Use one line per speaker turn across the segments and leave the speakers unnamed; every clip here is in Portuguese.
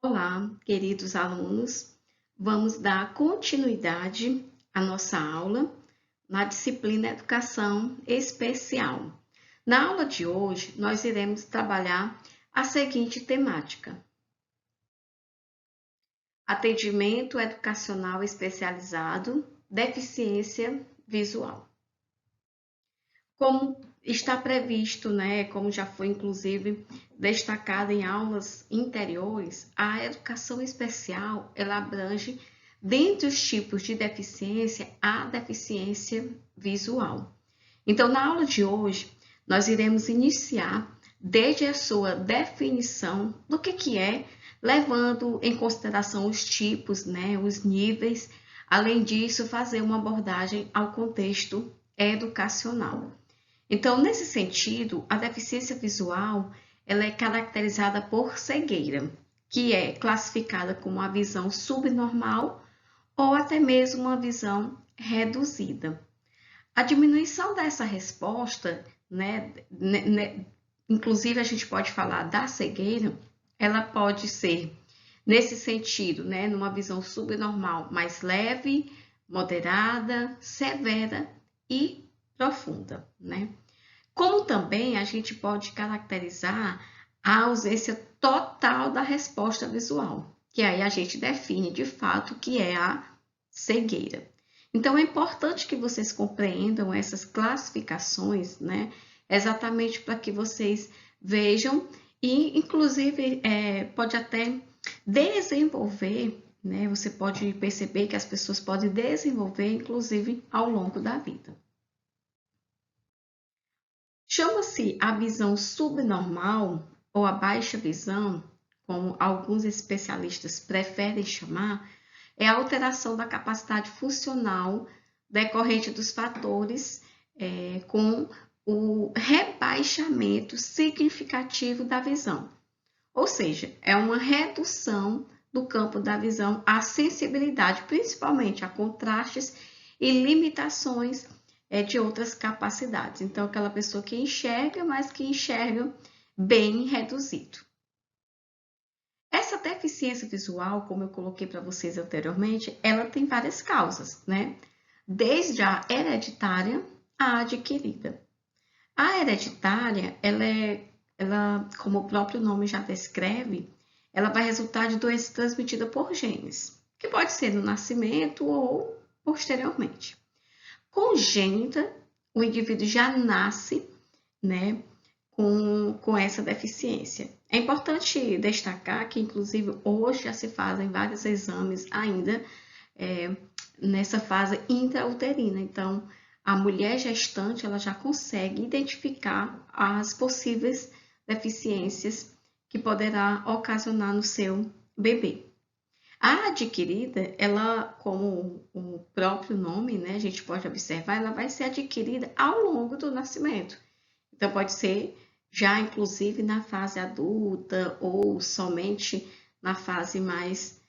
Olá, queridos alunos. Vamos dar continuidade à nossa aula na disciplina Educação Especial. Na aula de hoje, nós iremos trabalhar a seguinte temática: atendimento educacional especializado, deficiência visual. Como está previsto, né, como já foi inclusive destacado em aulas anteriores, a educação especial, ela abrange, dentre os tipos de deficiência, a deficiência visual. Então, na aula de hoje, nós iremos iniciar desde a sua definição do que é, levando em consideração os tipos, né, os níveis, além disso, fazer uma abordagem ao contexto educacional. Então, nesse sentido, a deficiência visual ela é caracterizada por cegueira, que é classificada como uma visão subnormal ou até mesmo uma visão reduzida. A diminuição dessa resposta, inclusive a gente pode falar da cegueira, ela pode ser nesse sentido, né, numa visão subnormal mais leve, moderada, severa e profunda, né? Como também a gente pode caracterizar a ausência total da resposta visual, que aí a gente define de fato o que é a cegueira. Então é importante que vocês compreendam essas classificações, né? Exatamente para que vocês vejam e, inclusive, pode até desenvolver, né? Você pode perceber que as pessoas podem desenvolver, inclusive, ao longo da vida. Chama-se a visão subnormal ou a baixa visão, como alguns especialistas preferem chamar, é a alteração da capacidade funcional decorrente dos fatores com o rebaixamento significativo da visão. Ou seja, é uma redução do campo da visão à sensibilidade, principalmente a contrastes e limitações de outras capacidades. Então, aquela pessoa que enxerga, mas que enxerga bem reduzido. Essa deficiência visual, como eu coloquei para vocês anteriormente, ela tem várias causas, né? Desde a hereditária à adquirida. A hereditária, ela, como o próprio nome já descreve, ela vai resultar de doença transmitida por genes, que pode ser no nascimento ou posteriormente. Congênita, o indivíduo já nasce, né, com essa deficiência. É importante destacar que, inclusive, hoje já se fazem vários exames ainda nessa fase intrauterina. Então, a mulher gestante ela já consegue identificar as possíveis deficiências que poderá ocasionar no seu bebê. A adquirida, ela, como o próprio nome, né, a gente pode observar, ela vai ser adquirida ao longo do nascimento. Então, pode ser já, inclusive, na fase adulta ou somente na fase mais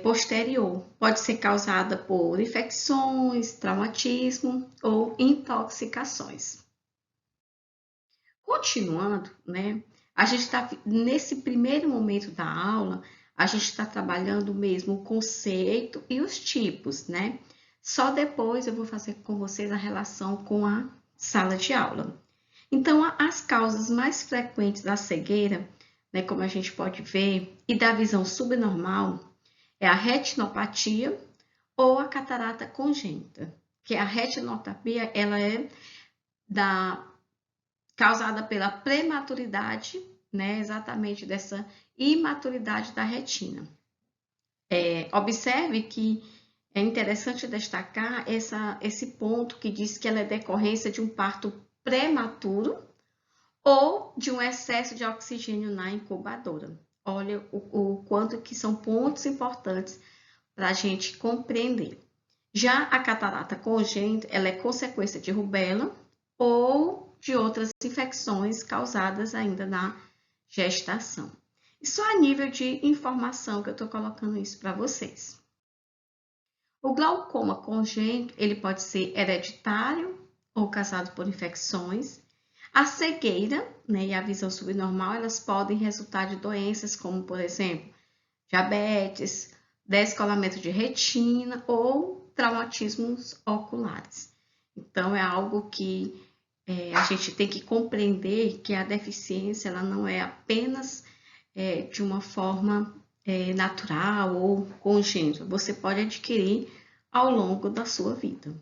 posterior. Pode ser causada por infecções, traumatismo ou intoxicações. Continuando, né? A gente está nesse primeiro momento da aula, a gente está trabalhando mesmo o conceito e os tipos, né? Só depois eu vou fazer com vocês a relação com a sala de aula. Então, as causas mais frequentes da cegueira, né, como a gente pode ver, e da visão subnormal, é a retinopatia ou a catarata congênita, que a retinopatia ela é causada pela prematuridade, né, exatamente dessa imaturidade da retina. Observe que é interessante destacar esse ponto que diz que ela é decorrência de um parto prematuro ou de um excesso de oxigênio na incubadora. Olha o quanto que são pontos importantes para a gente compreender. Já a catarata congênita, ela é consequência de rubéola ou de outras infecções causadas ainda na gestação. E só a nível de informação que eu estou colocando isso para vocês. O glaucoma congênito, ele pode ser hereditário ou causado por infecções. A cegueira, né, e a visão subnormal, elas podem resultar de doenças como, por exemplo, diabetes, descolamento de retina ou traumatismos oculares. Então, é algo que a gente tem que compreender que a deficiência ela não é apenas de uma forma natural ou congênita. Você pode adquirir ao longo da sua vida.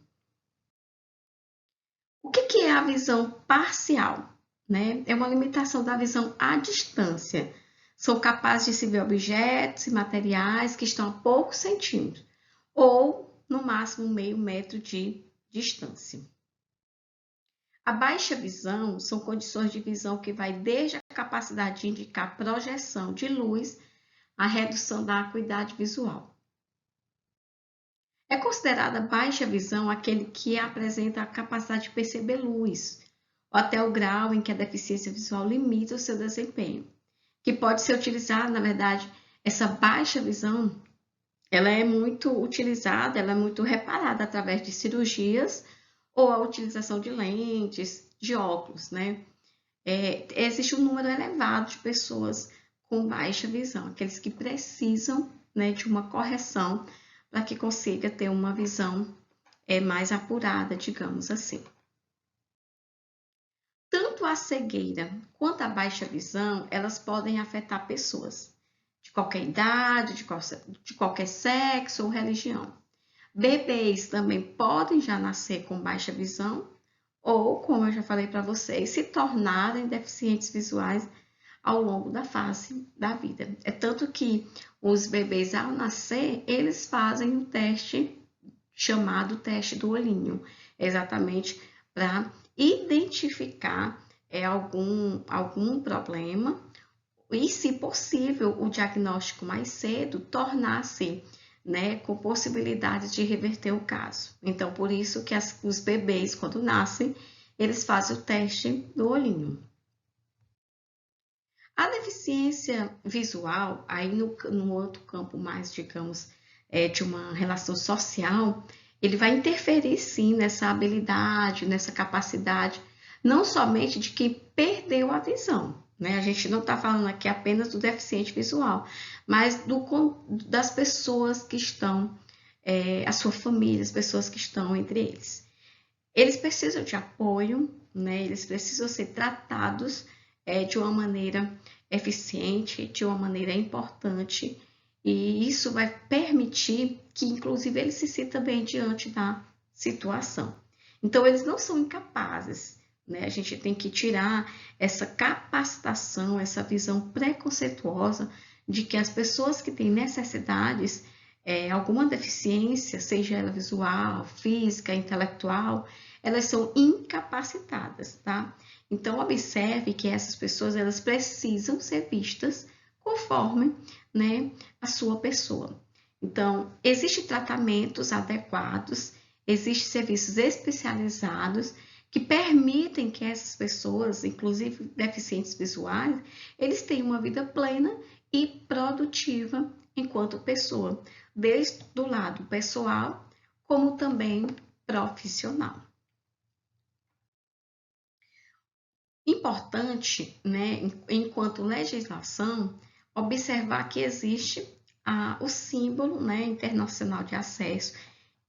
O que é a visão parcial? Né? É uma limitação da visão à distância. São capazes de se ver objetos e materiais que estão a poucos centímetros, ou no máximo meio metro de distância. A baixa visão são condições de visão que vai desde a capacidade de indicar projeção de luz à redução da acuidade visual. É considerada baixa visão aquele que apresenta a capacidade de perceber luz, ou até o grau em que a deficiência visual limita o seu desempenho, que pode ser utilizada, na verdade, essa baixa visão, ela é muito utilizada, ela é muito reparada através de cirurgias ou a utilização de lentes, de óculos, né? Existe um número elevado de pessoas com baixa visão, aqueles que precisam, né, de uma correção para que consiga ter uma visão mais apurada, digamos assim. Tanto a cegueira quanto a baixa visão, elas podem afetar pessoas de qualquer idade, de qualquer sexo ou religião. Bebês também podem já nascer com baixa visão ou, como eu já falei para vocês, se tornarem deficientes visuais ao longo da fase da vida. É tanto que os bebês, ao nascer, eles fazem um teste chamado teste do olhinho, exatamente para identificar algum problema e, se possível, o diagnóstico mais cedo tornar-se, né, com possibilidades de reverter o caso. Então, por isso que os bebês, quando nascem, eles fazem o teste do olhinho. A deficiência visual, aí no outro campo mais, digamos, de uma relação social, ele vai interferir sim nessa habilidade, nessa capacidade, não somente de quem perdeu a visão, né? A gente não está falando aqui apenas do deficiente visual, mas das pessoas que estão, a sua família, as pessoas que estão entre eles. Eles precisam de apoio, né? Eles precisam ser tratados de uma maneira eficiente, de uma maneira importante, e isso vai permitir que, inclusive, eles se sintam bem diante da situação. Então, eles não são incapazes, né? A gente tem que tirar essa capacitação, essa visão preconceituosa de que as pessoas que têm necessidades, alguma deficiência, seja ela visual, física, intelectual, elas são incapacitadas, tá? Então, observe que essas pessoas, elas precisam ser vistas conforme, né, a sua pessoa. Então, existem tratamentos adequados, existem serviços especializados que permitem que essas pessoas, inclusive deficientes visuais, eles tenham uma vida plena e produtiva enquanto pessoa, desde do lado pessoal, como também profissional. Importante, né, enquanto legislação, observar que existe o símbolo, né, internacional de acesso.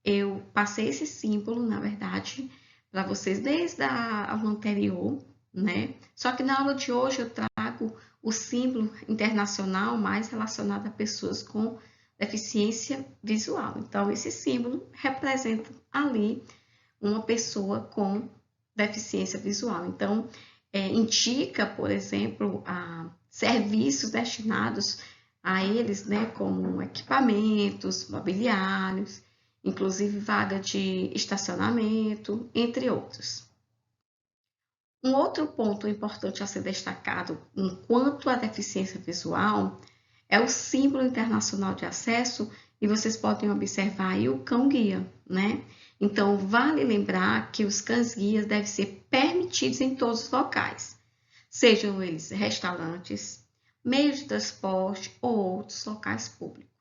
Eu passei esse símbolo, na verdade, para vocês desde a aula anterior, né? Só que na aula de hoje eu trago o símbolo internacional mais relacionado a pessoas com deficiência visual. Então, esse símbolo representa ali uma pessoa com deficiência visual. Então, indica, por exemplo, serviços destinados a eles, né, como equipamentos, mobiliários, inclusive vaga de estacionamento, entre outros. Um outro ponto importante a ser destacado quanto à deficiência visual é o símbolo internacional de acesso, e vocês podem observar aí o cão-guia, né? Então, vale lembrar que os cães-guias devem ser permitidos em todos os locais, sejam eles restaurantes, meios de transporte ou outros locais públicos.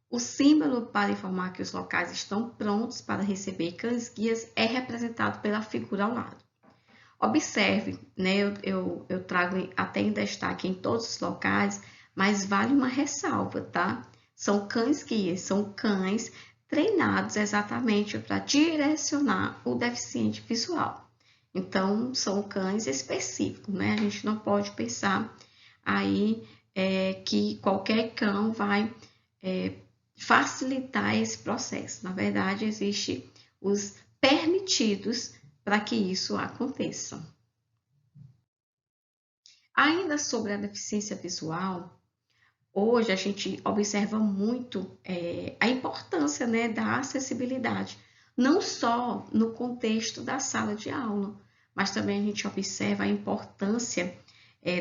O símbolo para informar que os locais estão prontos para receber cães-guias é representado pela figura ao lado. Observe, né, eu trago até em destaque em todos os locais mas vale uma ressalva, tá? São cães guias, são cães treinados exatamente para direcionar o deficiente visual. Então, são cães específicos, né? A gente não pode pensar aí que qualquer cão vai facilitar esse processo. Na verdade, existem os permitidos para que isso aconteça. Ainda sobre a deficiência visual, hoje a gente observa muito a importância, né, da acessibilidade, não só no contexto da sala de aula, mas também a gente observa a importância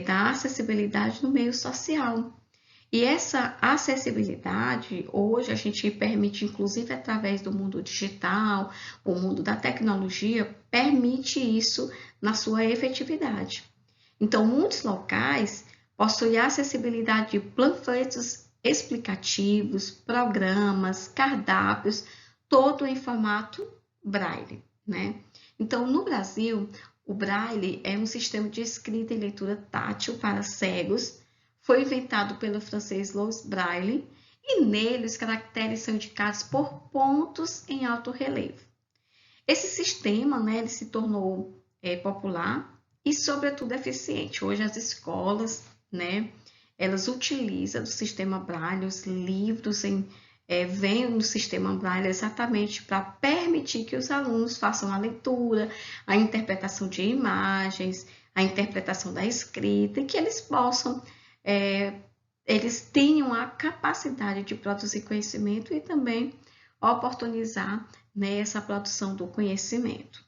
da acessibilidade no meio social. E essa acessibilidade, hoje a gente permite, inclusive através do mundo digital, o mundo da tecnologia, permite isso na sua efetividade. Então, muitos locais possuem acessibilidade de panfletos explicativos, programas, cardápios, todo em formato Braille, né? Então, no Brasil, o Braille é um sistema de escrita e leitura tátil para cegos. Foi inventado pelo francês Louis Braille e nele os caracteres são indicados por pontos em alto relevo. Esse sistema, né, ele se tornou popular e, sobretudo, eficiente. Hoje as escolas, né, elas utilizam o sistema Braille, os livros vêm no sistema Braille exatamente para permitir que os alunos façam a leitura, a interpretação de imagens, a interpretação da escrita e que eles possam, eles tenham a capacidade de produzir conhecimento e também oportunizar, né, essa produção do conhecimento.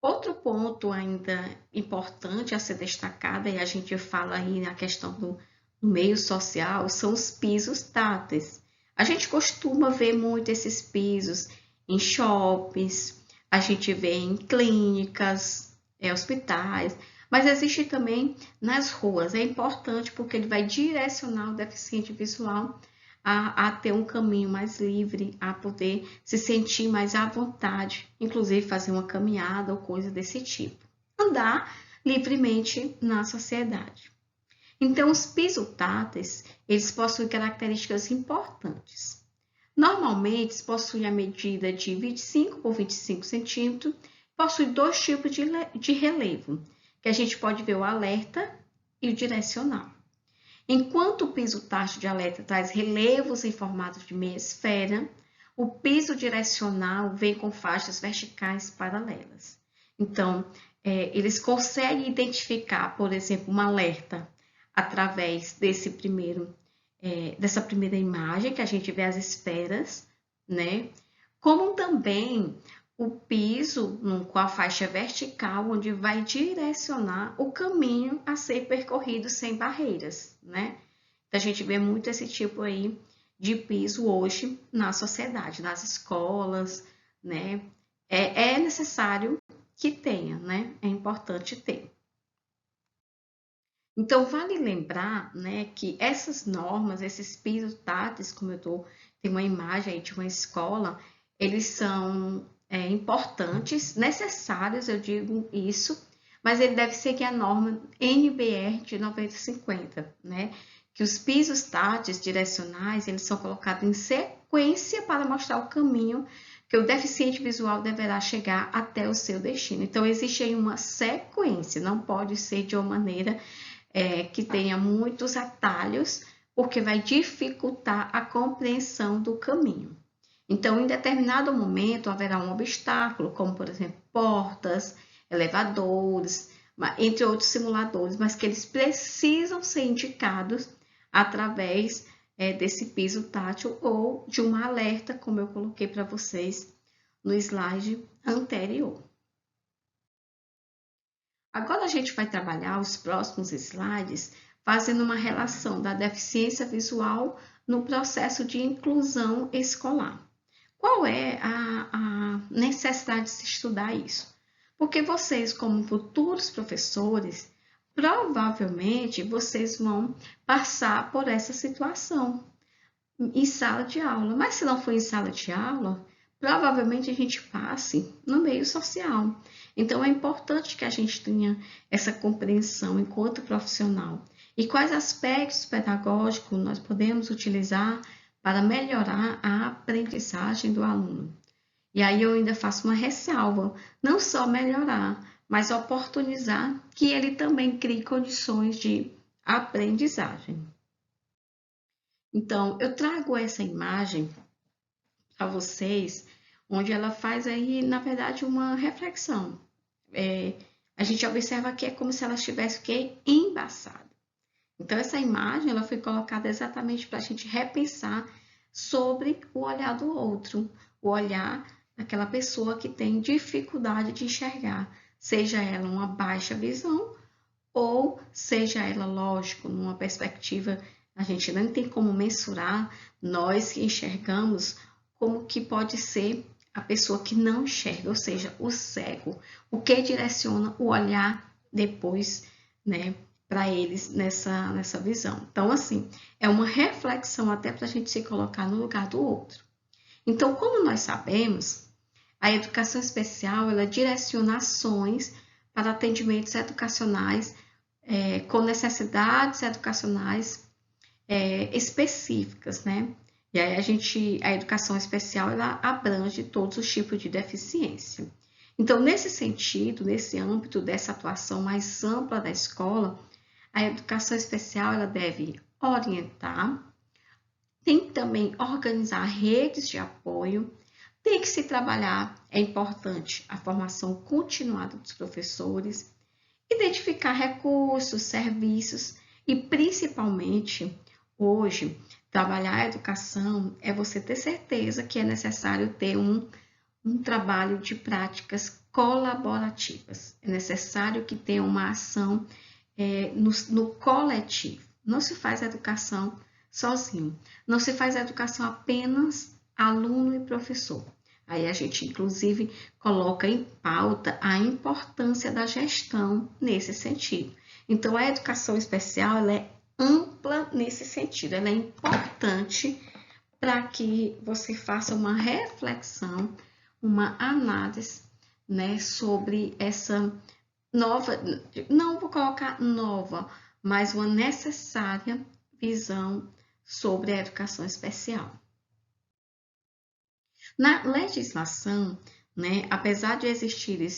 Outro ponto ainda importante a ser destacado, e a gente fala aí na questão do meio social, são os pisos táteis. A gente costuma ver muito esses pisos em shoppings, a gente vê em clínicas, hospitais, mas existe também nas ruas. É importante porque ele vai direcionar o deficiente visual a ter um caminho mais livre, a poder se sentir mais à vontade, inclusive fazer uma caminhada ou coisa desse tipo. Andar livremente na sociedade. Então, os pisotáteis, eles possuem características importantes. Normalmente, possuem a medida de 25 por 25 centímetros, possuem dois tipos de relevo, que a gente pode ver o alerta e o direcional. Enquanto o piso tátil de alerta traz relevos em formato de meia esfera, o piso direcional vem com faixas verticais paralelas. Então, eles conseguem identificar, por exemplo, um alerta através dessa primeira imagem, que a gente vê as esferas, né? Como também o piso com a faixa vertical, onde vai direcionar o caminho a ser percorrido sem barreiras, né? Então, a gente vê muito esse tipo aí de piso hoje na sociedade, nas escolas, né? É necessário que tenha, né? É importante ter. Então, vale lembrar, né, que essas normas, esses pisos táteis, como tem uma imagem aí de uma escola, eles são importantes, necessários, eu digo isso, mas ele deve seguir a norma NBR de 9050, né? Que os pisos táteis direcionais, eles são colocados em sequência para mostrar o caminho que o deficiente visual deverá chegar até o seu destino. Então, existe aí uma sequência, não pode ser de uma maneira que tenha muitos atalhos, porque vai dificultar a compreensão do caminho. Então, em determinado momento, haverá um obstáculo, como, por exemplo, portas, elevadores, entre outros simuladores, mas que eles precisam ser indicados através desse piso tátil ou de um alerta, como eu coloquei para vocês no slide anterior. Agora a gente vai trabalhar os próximos slides fazendo uma relação da deficiência visual no processo de inclusão escolar. Qual é a necessidade de se estudar isso? Porque vocês, como futuros professores, provavelmente vocês vão passar por essa situação em sala de aula. Mas se não for em sala de aula, provavelmente a gente passe no meio social. Então, é importante que a gente tenha essa compreensão enquanto profissional. E quais aspectos pedagógicos nós podemos utilizar para melhorar a aprendizagem do aluno? E aí eu ainda faço uma ressalva, não só melhorar, mas oportunizar que ele também crie condições de aprendizagem. Então, eu trago essa imagem a vocês, onde ela faz aí, na verdade, uma reflexão. A gente observa que é como se ela estivesse embaçada. Então, essa imagem ela foi colocada exatamente para a gente repensar sobre o olhar do outro, o olhar daquela pessoa que tem dificuldade de enxergar, seja ela uma baixa visão ou seja ela, lógico, numa perspectiva, a gente não tem como mensurar, nós que enxergamos, como que pode ser a pessoa que não enxerga, ou seja, o cego, o que direciona o olhar depois, né, para eles nessa visão. Então, assim, é uma reflexão até para a gente se colocar no lugar do outro. Então, como nós sabemos, a educação especial, ela direciona ações para atendimentos educacionais com necessidades educacionais específicas, né? E aí a educação especial, ela abrange todos os tipos de deficiência. Então, nesse sentido, nesse âmbito dessa atuação mais ampla da escola, a educação especial, ela deve orientar, tem que também organizar redes de apoio, tem que se trabalhar, é importante, a formação continuada dos professores, identificar recursos, serviços e, principalmente, hoje, trabalhar a educação é você ter certeza que é necessário ter um trabalho de práticas colaborativas. É necessário que tenha uma ação no coletivo. Não se faz educação sozinho. Não se faz educação apenas aluno e professor. Aí a gente, inclusive, coloca em pauta a importância da gestão nesse sentido. Então, a educação especial ela é ampla nesse sentido, ela é importante para que você faça uma reflexão, uma análise, né, sobre essa nova, não vou colocar nova, mas uma necessária visão sobre a educação especial. Na legislação, né, apesar de existirem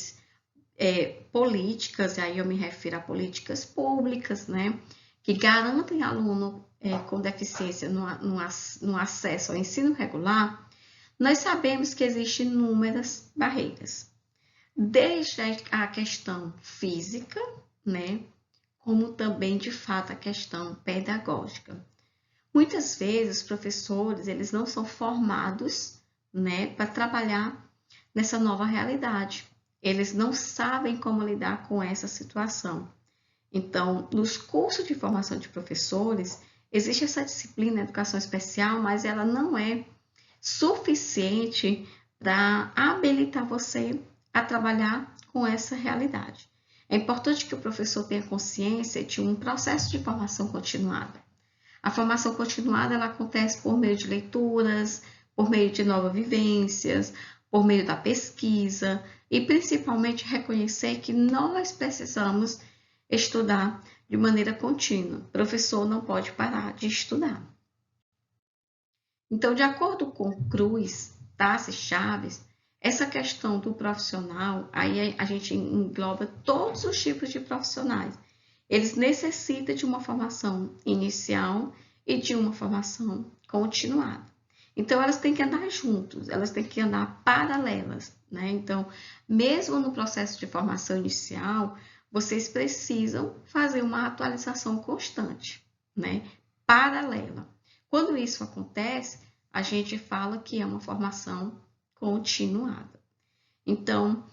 políticas, e aí eu me refiro a políticas públicas, né, que garantem aluno com deficiência no acesso ao ensino regular, nós sabemos que existem inúmeras barreiras, desde a questão física, né, como também, de fato, a questão pedagógica. Muitas vezes, os professores, eles não são formados, né, para trabalhar nessa nova realidade. Eles não sabem como lidar com essa situação. Então, nos cursos de formação de professores, existe essa disciplina, educação especial, mas ela não é suficiente para habilitar você a trabalhar com essa realidade. É importante que o professor tenha consciência de um processo de formação continuada. A formação continuada ela acontece por meio de leituras, por meio de novas vivências, por meio da pesquisa e principalmente reconhecer que nós precisamos estudar de maneira contínua. O professor não pode parar de estudar. Então, de acordo com Cruz, Tassi e Chaves, essa questão do profissional, aí a gente engloba todos os tipos de profissionais. Eles necessitam de uma formação inicial e de uma formação continuada. Então, elas têm que andar juntos, elas têm que andar paralelas, né? Então, mesmo no processo de formação inicial, vocês precisam fazer uma atualização constante, né? Paralela. Quando isso acontece, a gente fala que é uma formação continuada. Então,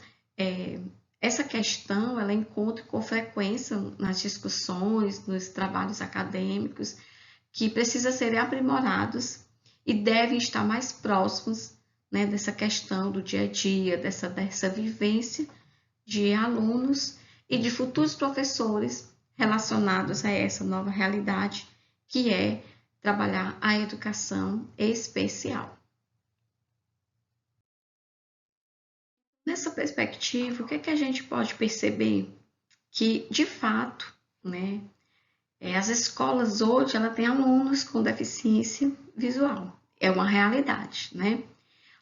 essa questão, ela encontra com frequência nas discussões, nos trabalhos acadêmicos, que precisam ser aprimorados e devem estar mais próximos, né, dessa questão do dia a dia, dessa vivência de alunos e de futuros professores relacionados a essa nova realidade, que é trabalhar a educação especial. Nessa perspectiva, o que é que a gente pode perceber? Que, de fato, né, as escolas hoje ela têm alunos com deficiência visual. É uma realidade, né?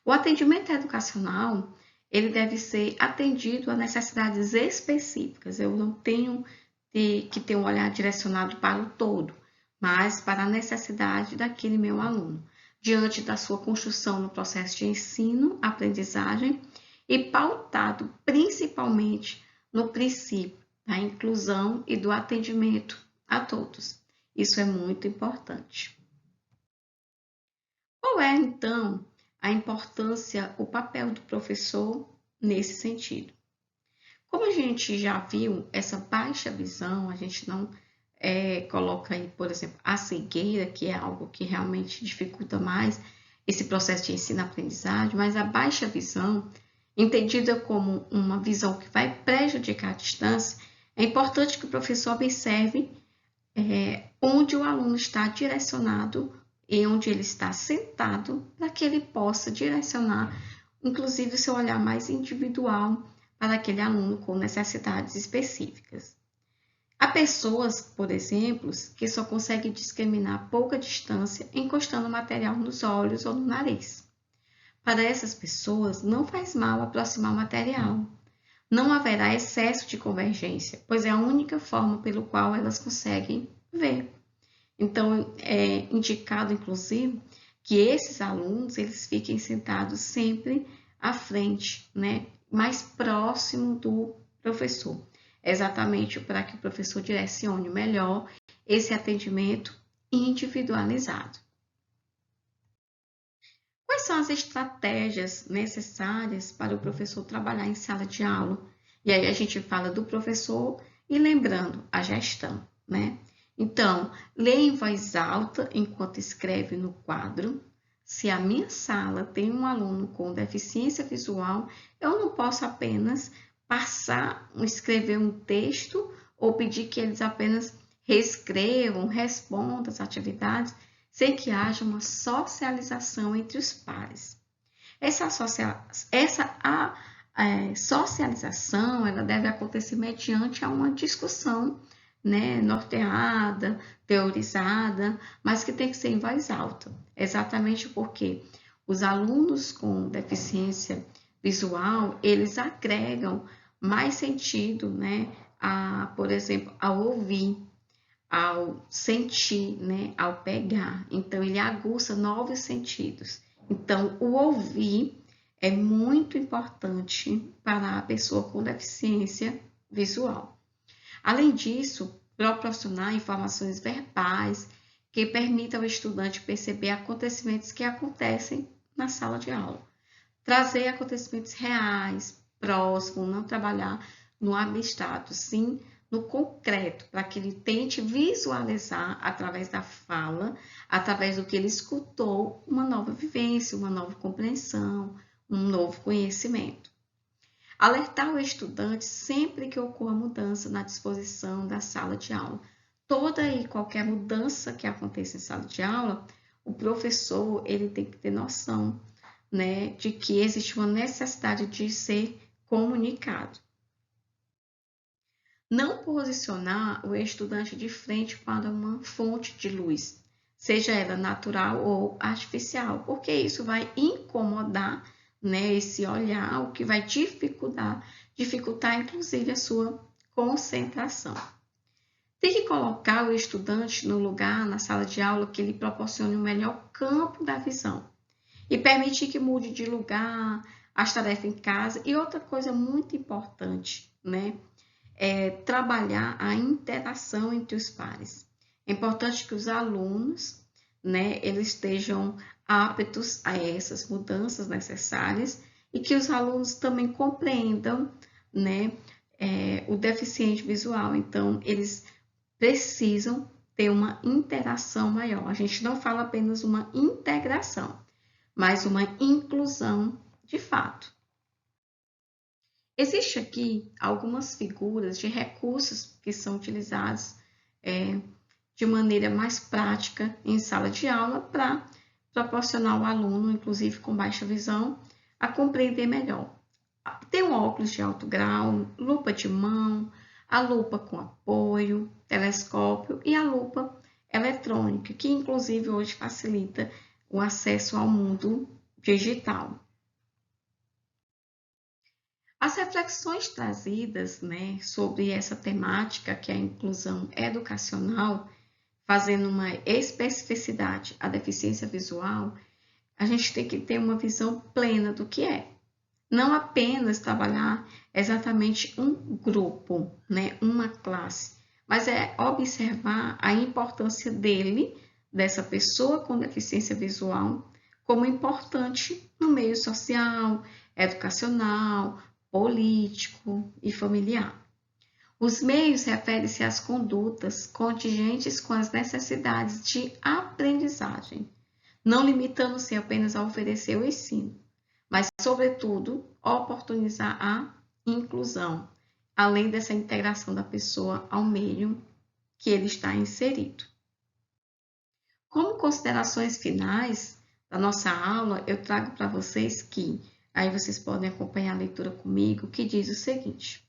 O atendimento educacional, ele deve ser atendido a necessidades específicas. Eu não tenho que ter um olhar direcionado para o todo, mas para a necessidade daquele meu aluno, diante da sua construção no processo de ensino, aprendizagem e pautado principalmente no princípio da inclusão e do atendimento a todos. Isso é muito importante. Qual é, então, a importância, o papel do professor nesse sentido? Como a gente já viu, essa baixa visão, a gente não coloca aí, por exemplo, a cegueira, que é algo que realmente dificulta mais esse processo de ensino-aprendizagem, mas a baixa visão, entendida como uma visão que vai prejudicar a distância, é importante que o professor observe onde o aluno está direcionado e onde ele está sentado, para que ele possa direcionar, inclusive, o seu olhar mais individual para aquele aluno com necessidades específicas. Há pessoas, por exemplo, que só conseguem discriminar a pouca distância encostando o material nos olhos ou no nariz. Para essas pessoas, não faz mal aproximar o material. Não haverá excesso de convergência, pois é a única forma pelo qual elas conseguem ver. Então, é indicado, inclusive, que esses alunos eles fiquem sentados sempre à frente, né? Mais próximo do professor, exatamente para que o professor direcione melhor esse atendimento individualizado. Quais são as estratégias necessárias para o professor trabalhar em sala de aula? E aí a gente fala do professor e lembrando a gestão, né? Então, lê em voz alta enquanto escreve no quadro. Se a minha sala tem um aluno com deficiência visual, eu não posso apenas escrever um texto ou pedir que eles apenas reescrevam, respondam as atividades, sem que haja uma socialização entre os pares. Essa socialização ela deve acontecer mediante uma discussão, né, norteada, teorizada, mas que tem que ser em voz alta, exatamente porque os alunos com deficiência visual, eles agregam mais sentido, né, por exemplo, ao ouvir, ao sentir, né, ao pegar. Então, ele aguça novos sentidos. Então, o ouvir é muito importante para a pessoa com deficiência visual. Além disso, proporcionar informações verbais que permitam ao estudante perceber acontecimentos que acontecem na sala de aula. Trazer acontecimentos reais, próximos, não trabalhar no abstrato, sim no concreto, para que ele tente visualizar através da fala, através do que ele escutou, uma nova vivência, uma nova compreensão, um novo conhecimento. Alertar o estudante sempre que ocorra mudança na disposição da sala de aula. Toda e qualquer mudança que aconteça em sala de aula, o professor ele tem que ter noção, né, de que existe uma necessidade de ser comunicado. Não posicionar o estudante de frente para uma fonte de luz, seja ela natural ou artificial, porque isso vai incomodar, né, esse olhar, o que vai dificultar inclusive a sua concentração. Tem que colocar o estudante no lugar, na sala de aula, que lhe proporcione o melhor campo da visão e permitir que mude de lugar, as tarefas em casa. E outra coisa muito importante, né? É trabalhar a interação entre os pares. É importante que os alunos, né, eles estejam aptos a essas mudanças necessárias e que os alunos também compreendam, né, o deficiente visual. Então, eles precisam ter uma interação maior. A gente não fala apenas uma integração, mas uma inclusão de fato. Existe aqui algumas figuras de recursos que são utilizados de maneira mais prática em sala de aula para proporcionar ao aluno, inclusive com baixa visão, a compreender melhor. Tem um óculos de alto grau, lupa de mão, a lupa com apoio, telescópio e a lupa eletrônica, que inclusive hoje facilita o acesso ao mundo digital. As reflexões trazidas, né, sobre essa temática, que é a inclusão educacional, fazendo uma especificidade à deficiência visual, a gente tem que ter uma visão plena do que é. Não apenas trabalhar exatamente um grupo, né, uma classe, mas é observar a importância dele, dessa pessoa com deficiência visual, como importante no meio social, educacional, político e familiar. Os meios referem-se às condutas contingentes com as necessidades de aprendizagem, não limitando-se apenas a oferecer o ensino, mas, sobretudo, oportunizar a inclusão, além dessa integração da pessoa ao meio que ele está inserido. Como considerações finais da nossa aula, eu trago para vocês que, aí vocês podem acompanhar a leitura comigo, que diz o seguinte: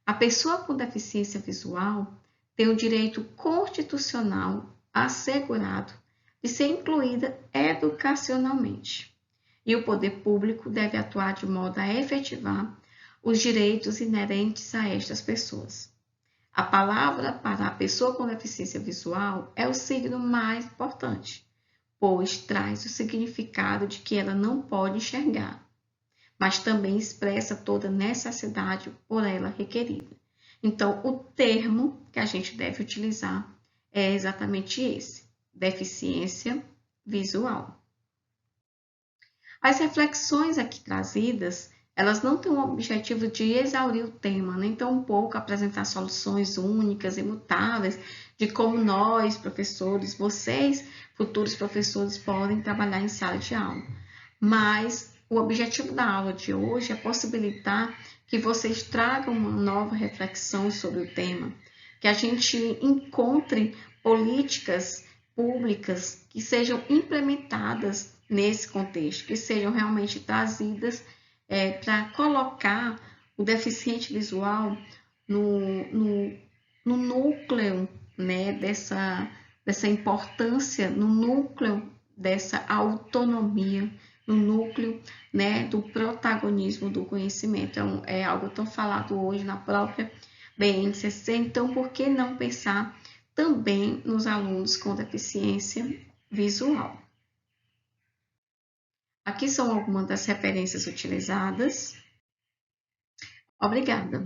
a pessoa com deficiência visual tem o direito constitucional assegurado de ser incluída educacionalmente, e o poder público deve atuar de modo a efetivar os direitos inerentes a estas pessoas. A palavra para a pessoa com deficiência visual é o signo mais importante, pois traz o significado de que ela não pode enxergar, mas também expressa toda necessidade por ela requerida. Então, o termo que a gente deve utilizar é exatamente esse: deficiência visual. As reflexões aqui trazidas, elas não têm o objetivo de exaurir o tema, nem tampouco apresentar soluções únicas e imutáveis de como nós, professores, vocês, futuros professores, podem trabalhar em sala de aula. Mas o objetivo da aula de hoje é possibilitar que vocês tragam uma nova reflexão sobre o tema, que a gente encontre políticas públicas que sejam implementadas nesse contexto, que sejam realmente trazidas para colocar o deficiente visual no núcleo, né, dessa importância, no núcleo dessa autonomia, no núcleo, né, do protagonismo do conhecimento. Então, é algo tão falado hoje na própria BNCC, então por que não pensar também nos alunos com deficiência visual? Aqui são algumas das referências utilizadas. Obrigada.